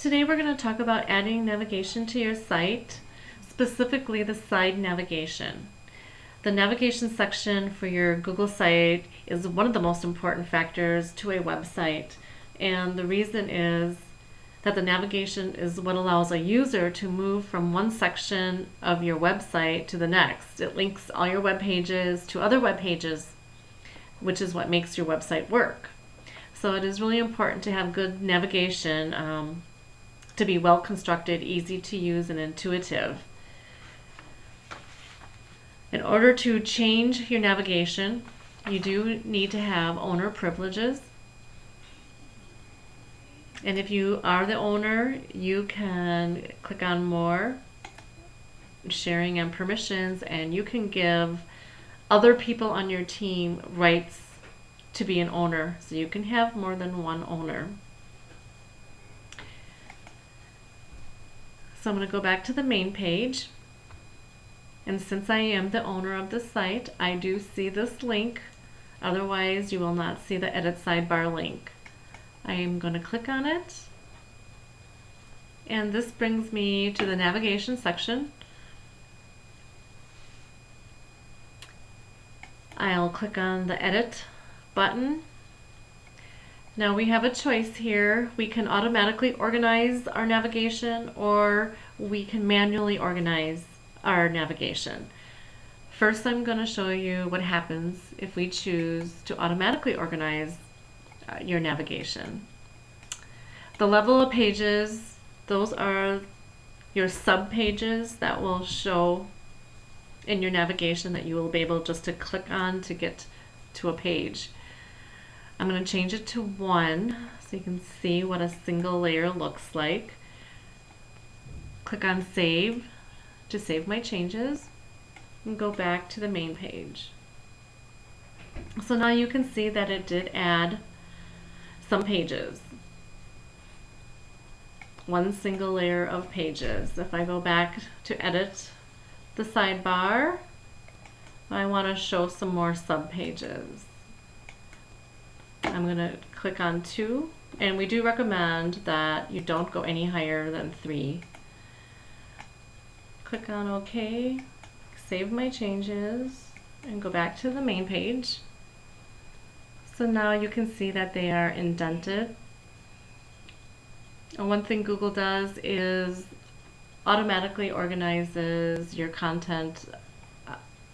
Today we're going to talk about adding navigation to your site, specifically the side navigation. The navigation section for your Google site is one of the most important factors to a website, and the reason is that the navigation is what allows a user to move from one section of your website to the next. It links all your web pages to other web pages, which is what makes your website work. So it is really important to have good navigation, to be well constructed, easy to use, and intuitive. In order to change your navigation, you do need to have owner privileges. And if you are the owner, you can click on More, Sharing and Permissions, and you can give other people on your team rights to be an owner. So you can have more than one owner. So I'm going to go back to the main page. And since I am the owner of the site, I do see this link. Otherwise, you will not see the Edit Sidebar link. I am going to click on it. And this brings me to the navigation section. I'll click on the Edit button. Now we have a choice here. We can automatically organize our navigation, or we can manually organize our navigation. First, I'm going to show you what happens if we choose to automatically organize your navigation. The level of pages, those are your sub pages that will show in your navigation that you will be able just to click on to get to a page. I'm going to change it to 1 so you can see what a single layer looks like. Click on Save to save my changes and go back to the main page. So now you can see that it did add some pages. One single layer of pages. If I go back to edit the sidebar, I want to show some more sub pages. I'm going to click on 2, and we do recommend that you don't go any higher than 3. Click on OK, save my changes, and go back to the main page. So now you can see that they are indented. And one thing Google does is automatically organizes your content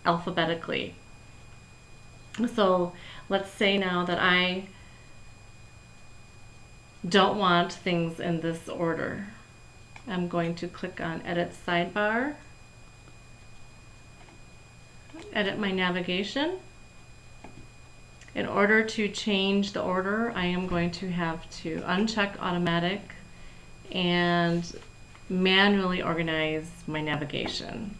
alphabetically. So let's say now that I don't want things in this order. I'm going to click on Edit Sidebar, edit my navigation. In order to change the order, I am going to have to uncheck Automatic and manually organize my navigation.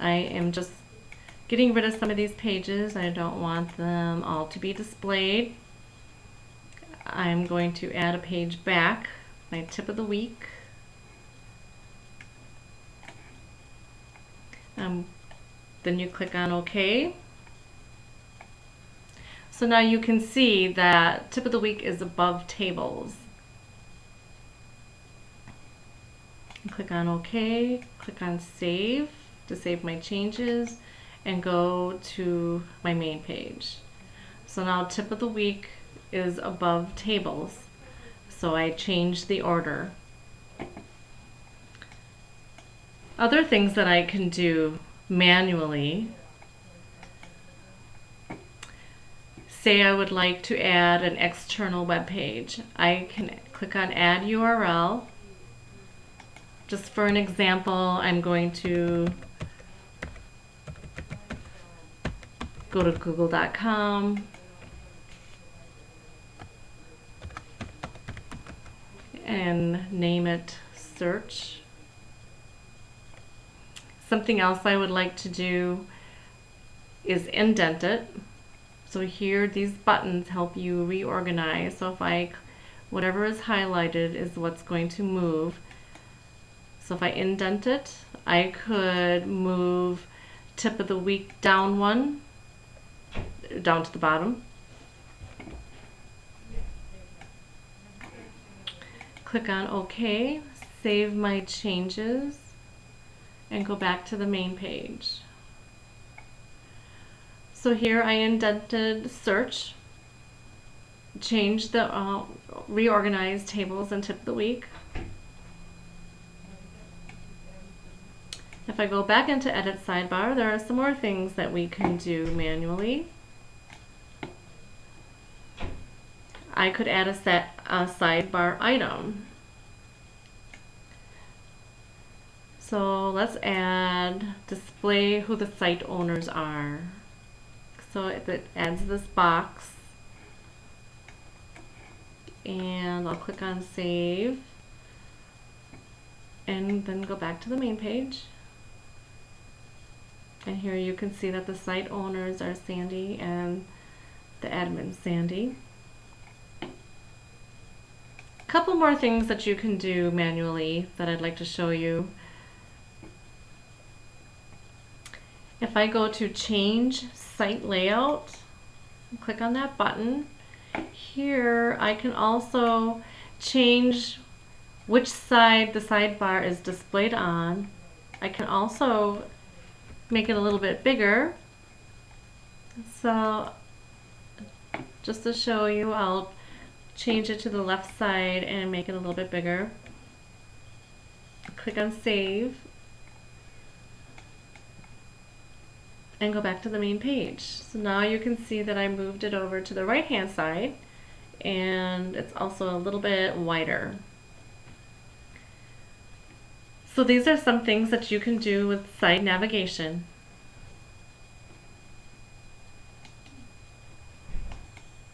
I am just getting rid of some of these pages. I don't want them all to be displayed. I'm going to add a page back, my tip of the week. Then you click on OK. So now you can see that tip of the week is above tables. Click on OK, click on Save to save my changes, and go to my main page. So now tip of the week is above tables. So I changed the order. Other things that I can do manually, say I would like to add an external web page. I can click on Add URL. Just for an example, I'm going to go to google.com and name it Search. Something else I would like to do is indent it. So here, these buttons help you reorganize. So if whatever is highlighted is what's going to move. So if I indent it, I could move tip of the week down one, down to the bottom. Click on OK, save my changes, and go back to the main page. So here I indented search, change the reorganize tables and tip of the week. If I go back into edit sidebar, there are some more things that we can do manually. I could add a sidebar item. So let's add display who the site owners are. So it adds this box, and I'll click on save and then go back to the main page. And here you can see that the site owners are Sandy and the admin Sandy. A couple more things that you can do manually that I'd like to show you. If I go to change site layout, click on that button. Here I can also change which side the sidebar is displayed on. I can also make it a little bit bigger. So just to show you, I'll change it to the left side and make it a little bit bigger. Click on save and go back to the main page. So now you can see that I moved it over to the right hand side, and it's also a little bit wider. So these are some things that you can do with site navigation.